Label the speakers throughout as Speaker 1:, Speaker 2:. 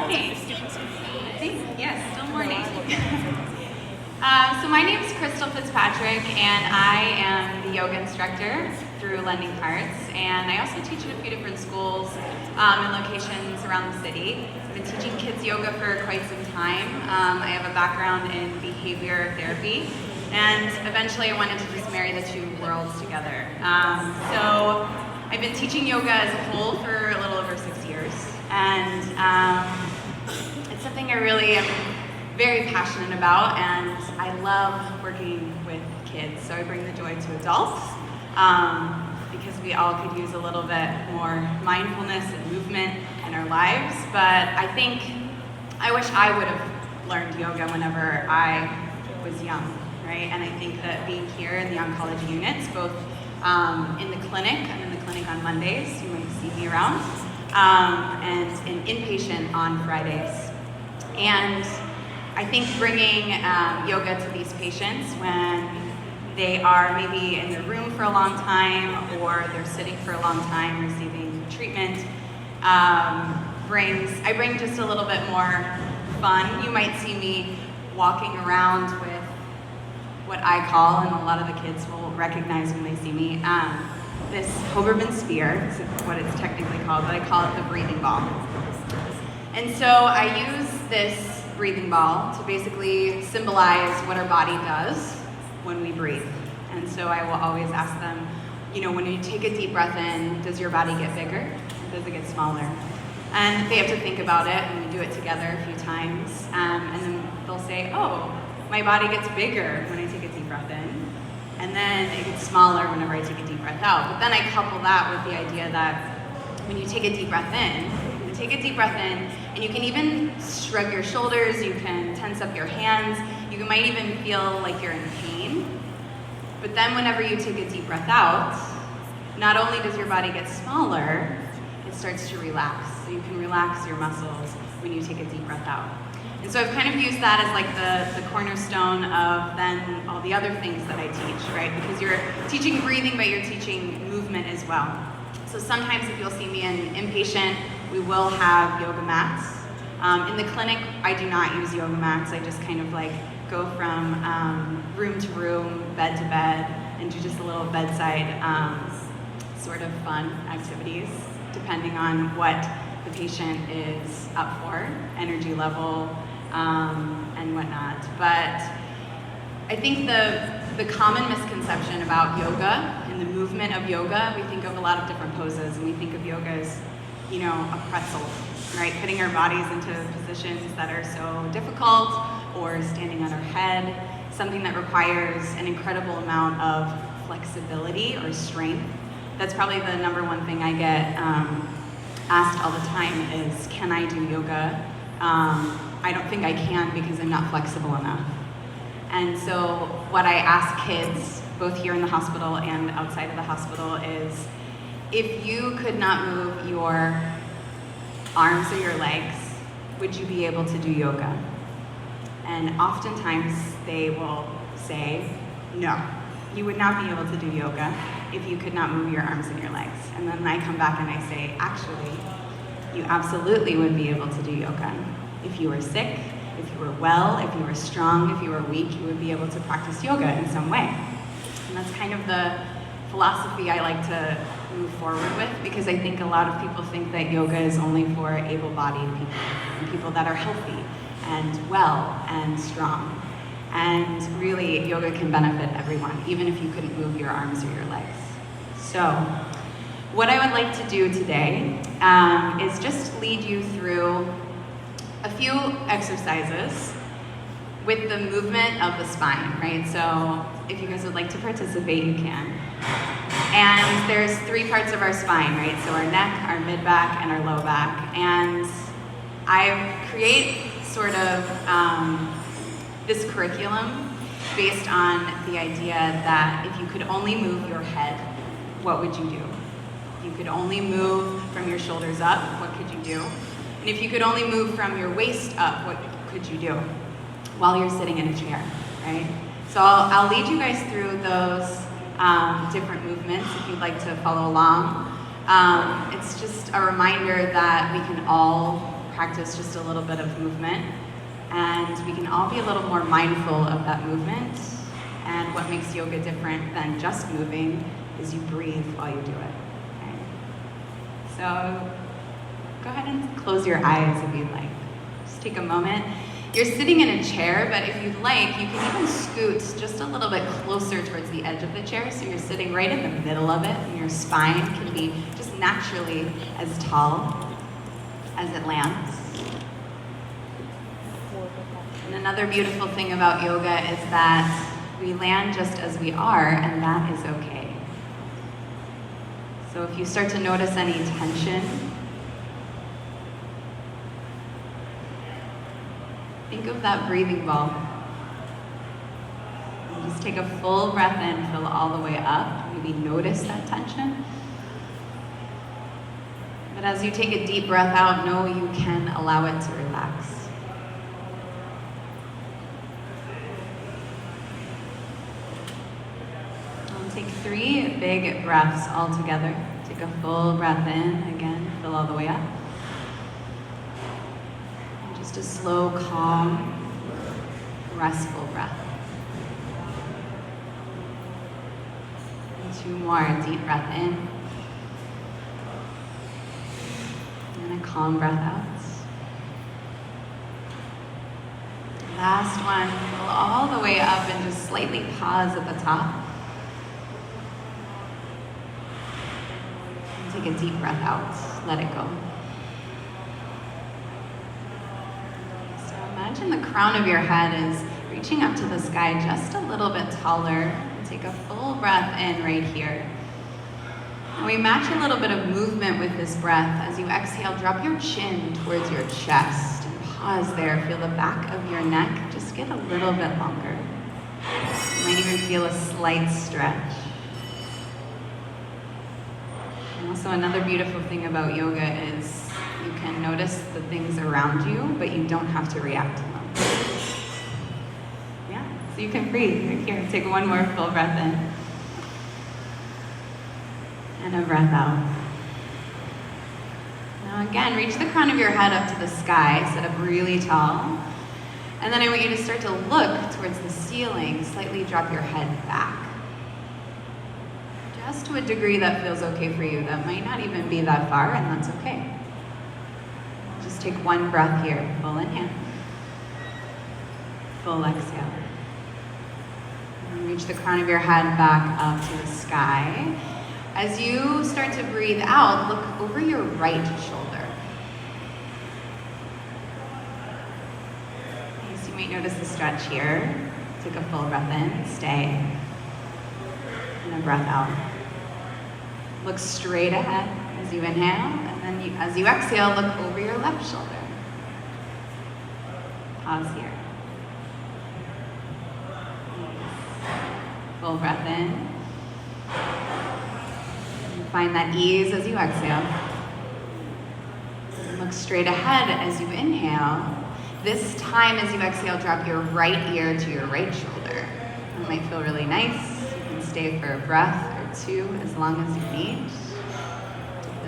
Speaker 1: morning. Yes, still morning. So my name is Krystle and I am the yoga instructor through Lending Hearts, and I also teach at a few different schools and locations around the city. I've been teaching kids yoga for quite some time. I have a background in behavior therapy, and eventually I wanted to just marry the two worlds together. So I've been teaching yoga as a whole for a little over 6 years, and it's something I really am very passionate about, and I love working with kids. So I bring the joy to adults because we all could use a little bit more mindfulness and movement in our lives. But I wish I would have learned yoga whenever I was young, right? And I think that being here in the oncology units, both in the clinic, I'm in the clinic on Mondays, you might see me around, and in inpatient on Fridays. And I think bringing yoga to these patients when they are maybe in their room for a long time or they're sitting for a long time receiving treatment, I bring just a little bit more fun. You might see me walking around with what I call, and a lot of the kids will recognize when they see me, this Hoberman sphere, is what it's technically called, but I call it the breathing ball. And so I use this breathing ball to basically symbolize what our body does when we breathe. And so I will always ask them, when you take a deep breath in, does your body get bigger? Or does it get smaller? And they have to think about it, and we do it together a few times. And then they'll say, oh, my body gets bigger when I take a deep breath in. And then it gets smaller whenever I take a deep breath out. But then I couple that with the idea that when you take a deep breath in, and you can even shrug your shoulders, you can tense up your hands, you might even feel like you're in pain. But then whenever you take a deep breath out, not only does your body get smaller, it starts to relax. So you can relax your muscles when you take a deep breath out. And so I've kind of used that as like the cornerstone of then all the other things that I teach, right? Because you're teaching breathing, but you're teaching movement as well. So sometimes if you'll see me in inpatient, we will have yoga mats. In the clinic, I do not use yoga mats. I just kind of like go from room to room, bed to bed, and do just a little bedside sort of fun activities, depending on what the patient is up for, energy level, and whatnot. But I think the common misconception about yoga and the movement of yoga, we think of a lot of different poses, and we think of yoga as, a pretzel, right? Putting our bodies into positions that are so difficult, or standing on our head, something that requires an incredible amount of flexibility or strength. That's probably the number one thing I get asked all the time is, can I do yoga? I don't think I can because I'm not flexible enough. And so what I ask kids, both here in the hospital and outside of the hospital, is if you could not move your arms or your legs, would you be able to do yoga? And oftentimes they will say, no, you would not be able to do yoga if you could not move your arms and your legs. And then I come back and I say, actually, you absolutely would be able to do yoga. If you were sick, if you were well, if you were strong, if you were weak, you would be able to practice yoga in some way. And that's kind of the philosophy I like to move forward with, because I think a lot of people think that yoga is only for able-bodied people and people that are healthy and well and strong. And really, yoga can benefit everyone, even if you couldn't move your arms or your legs. So, what I would like to do today is just lead you through a few exercises with the movement of the spine, right? So, if you guys would like to participate, you can. And there's 3 parts of our spine, right? So our neck, our mid-back, and our low back. And I create sort of this curriculum based on the idea that if you could only move your head, what would you do? If you could only move from your shoulders up, what could you do? And if you could only move from your waist up, what could you do while you're sitting in a chair, right? So I'll lead you guys through those different movements if you'd like to follow along. It's just a reminder that we can all practice just a little bit of movement, and we can all be a little more mindful of that movement. And what makes yoga different than just moving is you breathe while you do it. Okay? So go ahead and close your eyes if you'd like. Just take a moment. You're sitting in a chair, but if you'd like, you can even scoot just a little bit closer towards the edge of the chair, so you're sitting right in the middle of it, and your spine can be just naturally as tall as it lands. And another beautiful thing about yoga is that we land just as we are, and that is okay. So if you start to notice any tension, think of that breathing ball. And just take a full breath in, fill all the way up. Maybe notice that tension. But as you take a deep breath out, know you can allow it to relax. I'll take 3 big breaths all together. Take a full breath in, again, fill all the way up. Just a slow, calm, restful breath. And 2 more, deep breath in. And a calm breath out. Last one, fill all the way up and just slightly pause at the top. And take a deep breath out, let it go. Imagine the crown of your head is reaching up to the sky just a little bit taller. And take a full breath in right here. And we match a little bit of movement with this breath. As you exhale, drop your chin towards your chest and pause there. Feel the back of your neck just get a little bit longer. You might even feel a slight stretch. And also another beautiful thing about yoga is you can notice the things around you, but you don't have to react to them. Yeah, so you can breathe right here. Take 1 more full breath in. And a breath out. Now again, reach the crown of your head up to the sky, sit up really tall. And then I want you to start to look towards the ceiling, slightly drop your head back. Just to a degree that feels okay for you. That might not even be that far, and that's okay. Just take 1 breath here. Full inhale. Full exhale. And reach the crown of your head back up to the sky. As you start to breathe out, look over your right shoulder. Okay, so you might notice the stretch here. Take a full breath in, stay. And a breath out. Look straight ahead as you inhale. And then as you exhale, look over your left shoulder. Pause here. Full breath in. And find that ease as you exhale. And look straight ahead as you inhale. This time as you exhale, drop your right ear to your right shoulder. It might feel really nice. You can stay for a breath or 2 as long as you need.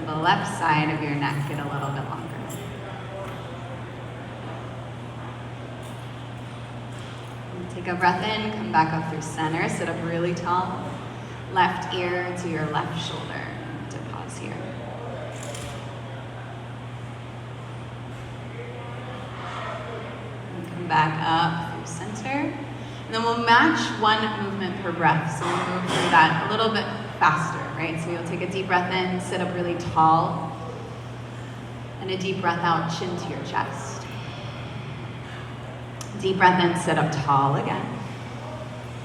Speaker 1: The left side of your neck get a little bit longer. And take a breath in, come back up through center, sit up really tall. Left ear to your left shoulder. To pause here. And come back up through center. And then we'll match 1 movement per breath. So we'll move through that a little bit faster, right? So you'll take a deep breath in, sit up really tall, and a deep breath out, chin to your chest. Deep breath in, sit up tall again.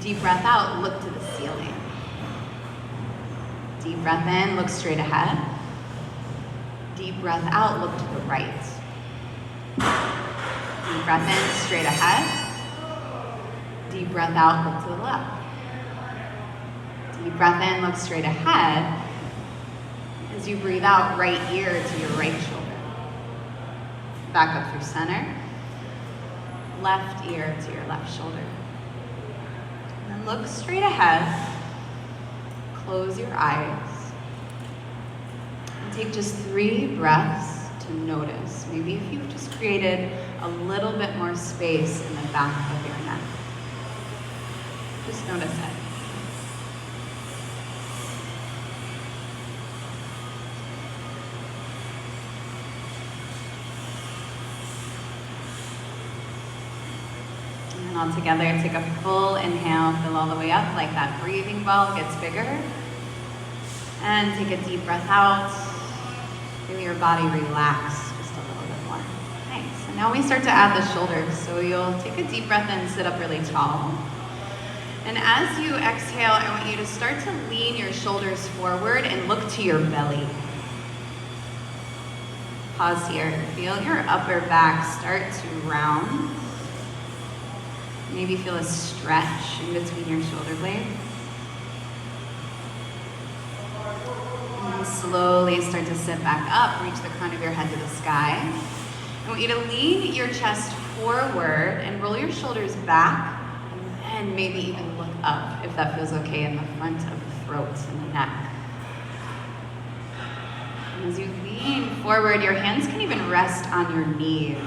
Speaker 1: Deep breath out, look to the ceiling. Deep breath in, look straight ahead. Deep breath out, look to the right. Deep breath in, straight ahead. Deep breath out, look to the left. Deep breath in, look straight ahead. As you breathe out, right ear to your right shoulder. Back up through center. Left ear to your left shoulder. And then look straight ahead. Close your eyes. And take just 3 breaths to to notice. Maybe if you've just created a little bit more space in the back of your neck. Just notice it. And all together, take a full inhale, fill all the way up like that breathing ball gets bigger. And take a deep breath out. Feel your body relax just a little bit more. Nice. And now we start to add the shoulders. So you'll take a deep breath in, sit up really tall. And as you exhale, I want you to start to lean your shoulders forward and look to your belly. Pause here. Feel your upper back start to round. Maybe feel a stretch in between your shoulder blades. And slowly start to sit back up, reach the crown of your head to the sky. I want you to lean your chest forward and roll your shoulders back, and maybe even look up if that feels okay in the front of the throat and the neck. And as you lean forward, your hands can even rest on your knees.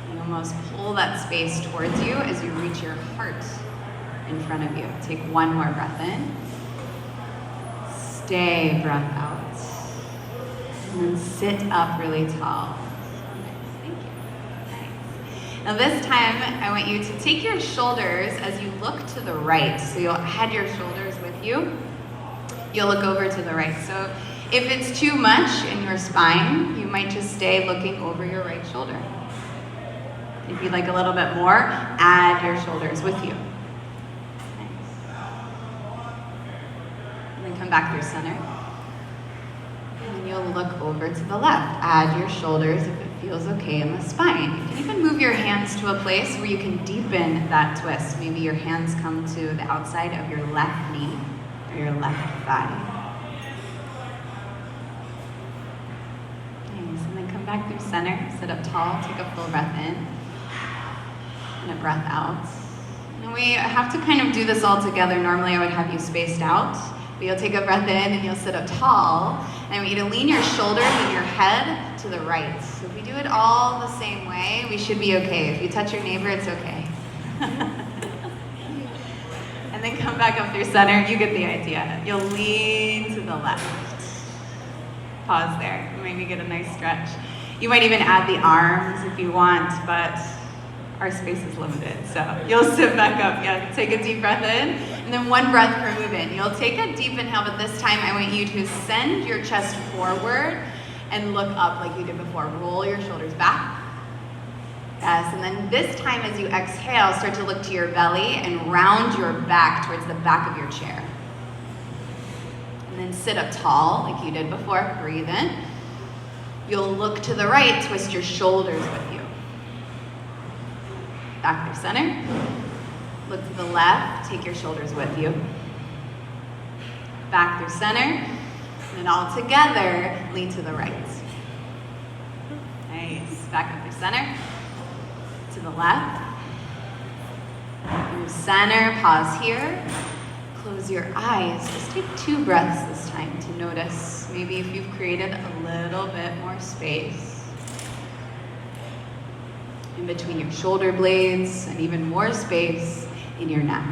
Speaker 1: And almost pull that space towards you as you reach your heart in front of you. Take one more breath in. Stay, breath out. And then sit up really tall. Thank you. Nice. Now this time, I want you to take your shoulders as you look to the right. So you'll head your shoulders with you. You'll look over to the right. So if it's too much in your spine, you might just stay looking over your right shoulder. If you'd like a little bit more, add your shoulders with you. Come back through center. And then you'll look over to the left. Add your shoulders if it feels okay in the spine. You can even move your hands to a place where you can deepen that twist. Maybe your hands come to the outside of your left knee or your left thigh. Nice. And then come back through center. Sit up tall. Take a full breath in and a breath out. And we have to kind of do this all together. Normally I would have you spaced out. But you'll take a breath in and you'll sit up tall. And I want you to lean your shoulders and your head to the right. So if we do it all the same way, we should be okay. If you touch your neighbor, it's okay. And then come back up through center. You get the idea. You'll lean to the left. Pause there. Maybe get a nice stretch. You might even add the arms if you want, but our space is limited, so you'll sit back up. Yeah, take a deep breath in, and then one breath per move in. You'll take a deep inhale, but this time I want you to send your chest forward and look up like you did before. Roll your shoulders back. Yes, and then this time as you exhale, start to look to your belly and round your back towards the back of your chair. And then sit up tall like you did before. Breathe in. You'll look to the right, twist your shoulders with you. Back through center. Look to the left, take your shoulders with you. Back through center. And then all together, lean to the right. Nice. Back up through center. To the left. Through center, pause here. Close your eyes. Just take 2 breaths this time to notice. Maybe if you've created a little bit more space in between your shoulder blades and even more space in your neck.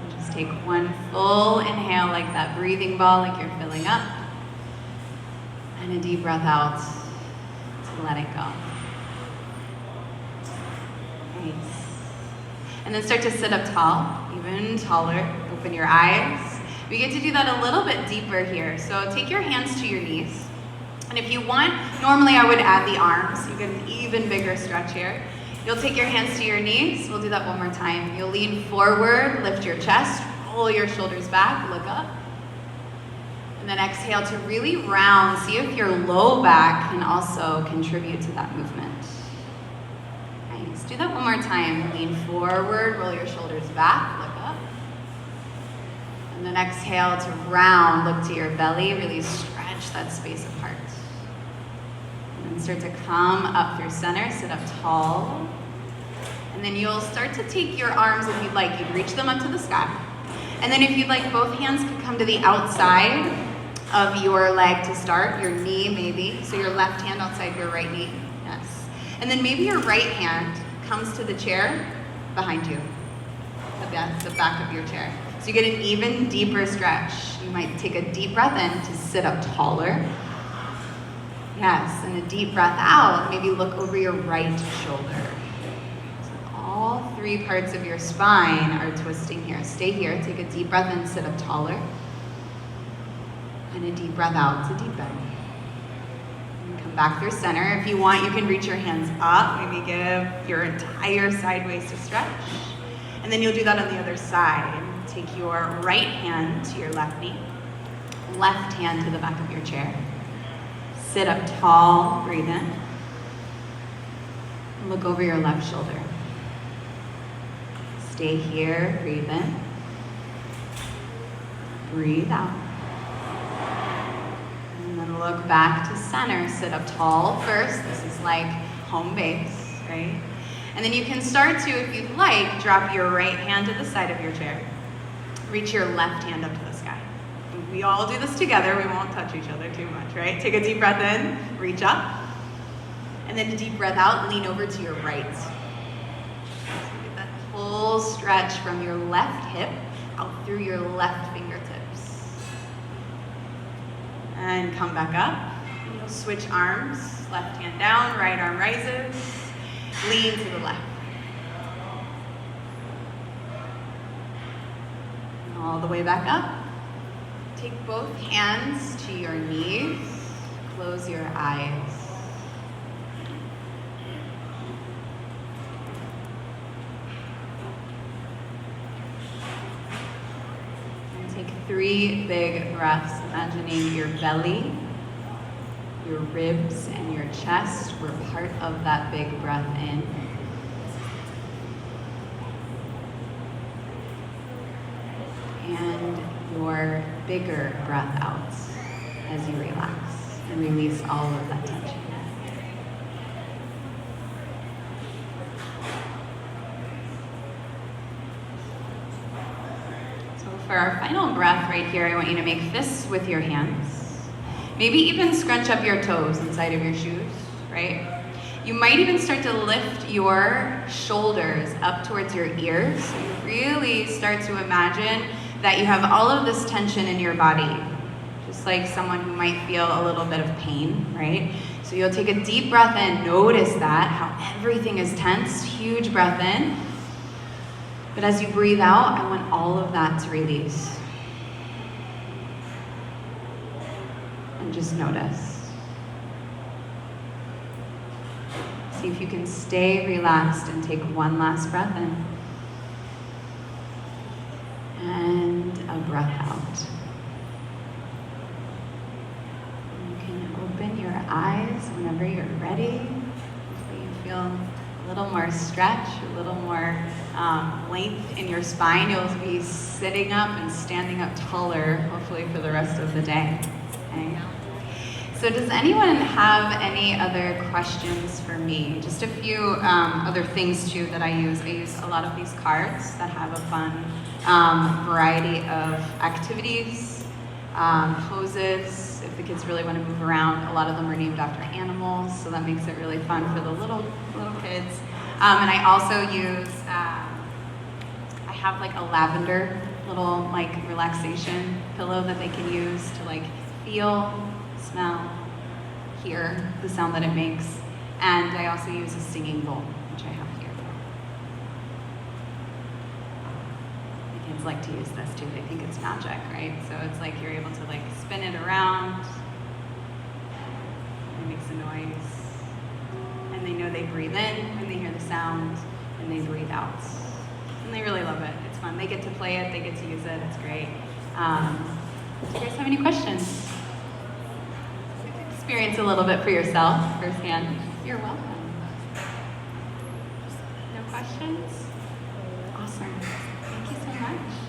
Speaker 1: And just take one full inhale like that breathing ball, like you're filling up. And a deep breath out to let it go. Nice. And then start to sit up tall, even taller. Open your eyes. We get to do that a little bit deeper here. So take your hands to your knees. And if you want, normally I would add the arms. You get an even bigger stretch here. You'll take your hands to your knees. We'll do that one more time. You'll lean forward, lift your chest, roll your shoulders back, look up. And then exhale to really round. See if your low back can also contribute to that movement. Nice. Do that one more time. Lean forward, roll your shoulders back, look up. And then exhale to round, look to your belly, really stretch that space apart. And start to come up through center, sit up tall. And then you'll start to take your arms if you'd like. You'd reach them up to the sky. And then if you'd like, both hands can come to the outside of your leg to start, your knee maybe. So your left hand outside your right knee, yes. And then maybe your right hand comes to the chair behind you, the back of your chair. So you get an even deeper stretch. You might take a deep breath in to sit up taller. Yes, and a deep breath out, maybe look over your right shoulder. So all three parts of your spine are twisting here. Stay here, take a deep breath in, sit up taller. And a deep breath out to deepen. And come back through center. If you want, you can reach your hands up, maybe give your entire side waist a stretch. And then you'll do that on the other side. Take your right hand to your left knee, left hand to the back of your chair. Sit up tall, breathe in. Look over your left shoulder. Stay here, breathe in. Breathe out. And then look back to center, sit up tall first. This is like home base, right? And then you can start to, if you'd like, drop your right hand to the side of your chair. Reach your left hand up to the sky. We all do this together. We won't touch each other too much, right? Take a deep breath in, reach up. And then a deep breath out, lean over to your right. So get that full stretch from your left hip out through your left fingertips. And come back up. And you'll switch arms. Left hand down, right arm rises. Lean to the left. And all the way back up. Take both hands to your knees. Close your eyes. And take 3 big breaths, imagining your belly, your ribs, and your chest were part of that big breath in. And your bigger breath out as you relax and release all of that tension. So for our final breath right here, I want you to make fists with your hands. Maybe even scrunch up your toes inside of your shoes, right? You might even start to lift your shoulders up towards your ears. So you really start to imagine that you have all of this tension in your body, just like someone who might feel a little bit of pain, right? So you'll take a deep breath in, notice that, how everything is tense, huge breath in. But as you breathe out, I want all of that to release. And just notice. See if you can stay relaxed and take one last breath in. And a breath out. You can open your eyes whenever you're ready. Hopefully you feel a little more stretch, a little more length in your spine. You'll be sitting up and standing up taller, hopefully for the rest of the day. Okay? So does anyone have any other questions for me? Just a few other things too that I use. I use a lot of these cards that have a fun variety of activities, poses, if the kids really want to move around. A lot of them are named after animals, so that makes it really fun for the little kids. And I also use, I have like a lavender little like relaxation pillow that they can use to like feel, smell, hear the sound that it makes. And I also use a singing bowl, which I have here. The kids like to use this too. They think it's magic, right? So it's like you're able to like spin it around. It makes a noise. And they know they breathe in when they hear the sound, and they breathe out. And they really love it. It's fun. They get to play it. They get to use it. It's great. Do you guys have any questions? Experience a little bit for yourself firsthand. You're welcome. No questions? Awesome. Thank you so much.